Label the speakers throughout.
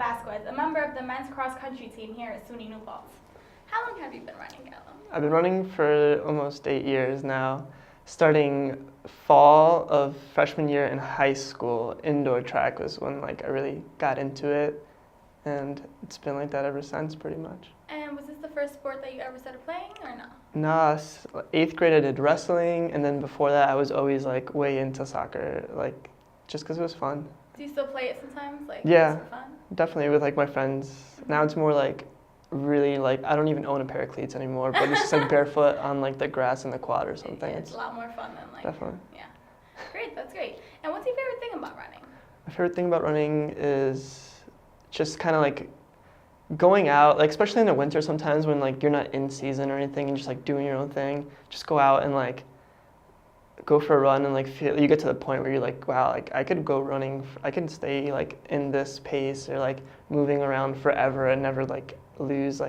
Speaker 1: Vazquez, a member of the men's cross-country team here at SUNY New Paltz. How long have you been running, Galo?
Speaker 2: I've been running for almost 8 years now. Starting fall of freshman year in high school, indoor track was when I really got into it, and it's been like that ever since, pretty much.
Speaker 1: And was this the first sport that you ever started playing, or no?
Speaker 2: Nah, 8th grade I did wrestling, and then before that I was always way into soccer, just because it was fun.
Speaker 1: Do you still play it sometimes,
Speaker 2: yeah,
Speaker 1: just for fun?
Speaker 2: Definitely with my friends. Now it's more really I don't even own a pair of cleats anymore, but it's just barefoot on the grass in the quad or something.
Speaker 1: Yeah, it's a lot more fun than
Speaker 2: definitely.
Speaker 1: Yeah, great, that's great. And what's your favorite thing about running?
Speaker 2: My favorite thing about running is just kind of going out, especially in the winter sometimes when you're not in season or anything and just doing your own thing. Just go out and go for a run and feel, you get to the point where you're wow, I could go running, I could stay in this pace or moving around forever and never lose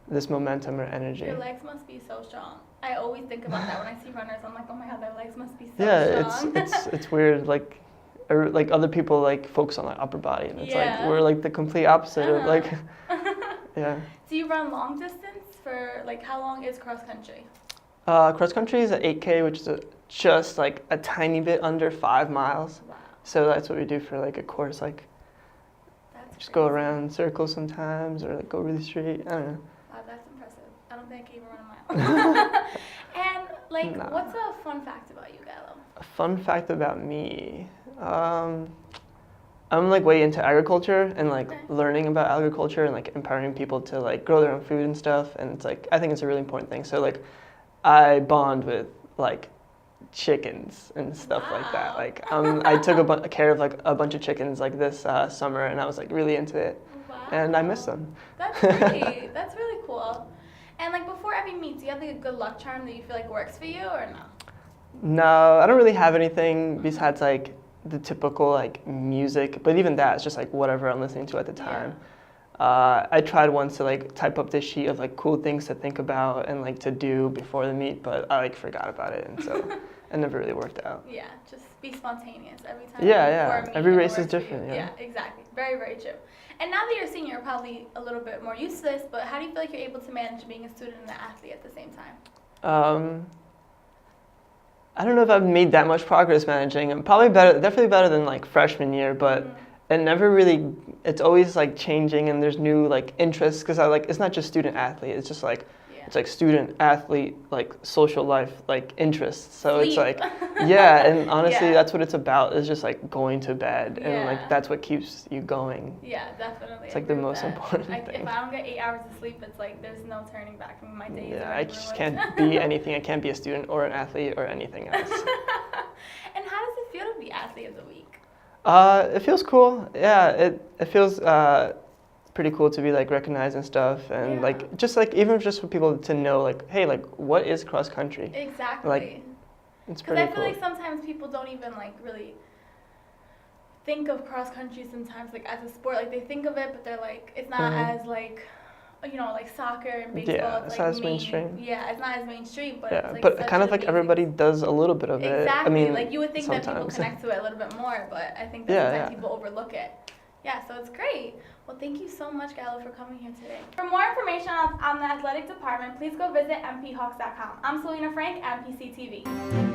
Speaker 2: this momentum or energy.
Speaker 1: Your legs must be so strong. I always think about that when I see runners. I'm like, oh my god, their legs must be so strong.
Speaker 2: Yeah, it's weird. Other people focus on upper body, and it's we're the complete opposite of yeah.
Speaker 1: Do you run long distance for how long is cross country?
Speaker 2: Cross country is at 8K, which is just a tiny bit under 5 miles.
Speaker 1: Wow.
Speaker 2: So that's what we do for a course.
Speaker 1: That's crazy.
Speaker 2: Just go around circles sometimes, or go really straight. I don't know.
Speaker 1: Wow, that's impressive. I don't think I can even run a mile. And
Speaker 2: Nah.
Speaker 1: what's a fun fact about you, Galo?
Speaker 2: A fun fact about me. I'm way into agriculture and
Speaker 1: Okay.
Speaker 2: learning about agriculture and empowering people to grow their own food and stuff. And it's I think it's a really important thing. So I bond with chickens and stuff like that. I took care of a bunch of chickens this summer, and I was really into it.
Speaker 1: Wow.
Speaker 2: And I miss them.
Speaker 1: That's great. That's really cool. And before every meet, do you have a good luck charm that you feel works for you, or no?
Speaker 2: No, I don't really have anything besides the typical music, but even that is just whatever I'm listening to at the time.
Speaker 1: Yeah.
Speaker 2: I tried once to type up this sheet of cool things to think about and to do before the meet, but I forgot about it, and so it never really worked out.
Speaker 1: Yeah, just be spontaneous every time.
Speaker 2: Yeah. Every race is different.
Speaker 1: Yeah, exactly. Very, very true. And now that you're a senior, you're probably a little bit more used to this, but how do you feel you're able to manage being a student and an athlete at the same time?
Speaker 2: I don't know if I've made that much progress managing. I'm probably definitely better than freshman year, but it never really. It's always changing, and there's new interests because it's not just student athlete. It's just it's student athlete social life interests. So
Speaker 1: Sleep.
Speaker 2: It's yeah, and honestly,
Speaker 1: Yeah.
Speaker 2: that's what it's about. Is just going to bed, and
Speaker 1: Yeah.
Speaker 2: that's what keeps you going.
Speaker 1: Yeah, definitely.
Speaker 2: It's the most important thing.
Speaker 1: If I don't get 8 hours of sleep, it's there's no turning back from my days.
Speaker 2: Yeah, I just can't be anything. I can't be a student or an athlete or anything else.
Speaker 1: And how does it feel to be athlete of the week?
Speaker 2: It feels cool. Yeah, it feels pretty cool to be recognized and stuff, and
Speaker 1: Yeah.
Speaker 2: even just for people to know hey, what is cross country?
Speaker 1: Exactly.
Speaker 2: It's
Speaker 1: Because
Speaker 2: pretty
Speaker 1: I feel
Speaker 2: cool.
Speaker 1: sometimes people don't even really think of cross country sometimes as a sport. They think of it, but they're it's not as soccer and baseball.
Speaker 2: Yeah, it's not as mainstream.
Speaker 1: Yeah, it's not as mainstream, but
Speaker 2: Yeah,
Speaker 1: it's
Speaker 2: but
Speaker 1: such
Speaker 2: kind of
Speaker 1: an amazing-
Speaker 2: everybody does a little bit of it.
Speaker 1: Exactly.
Speaker 2: I mean,
Speaker 1: you would think that people
Speaker 2: sometimes.
Speaker 1: connect to it a little bit more, but I think that sometimes people overlook it. Yeah, so it's great. Well, thank you so much, Galo, for coming here today. For more information on the athletic department, please go visit mphawks.com. I'm Selena Frank, MPC-TV.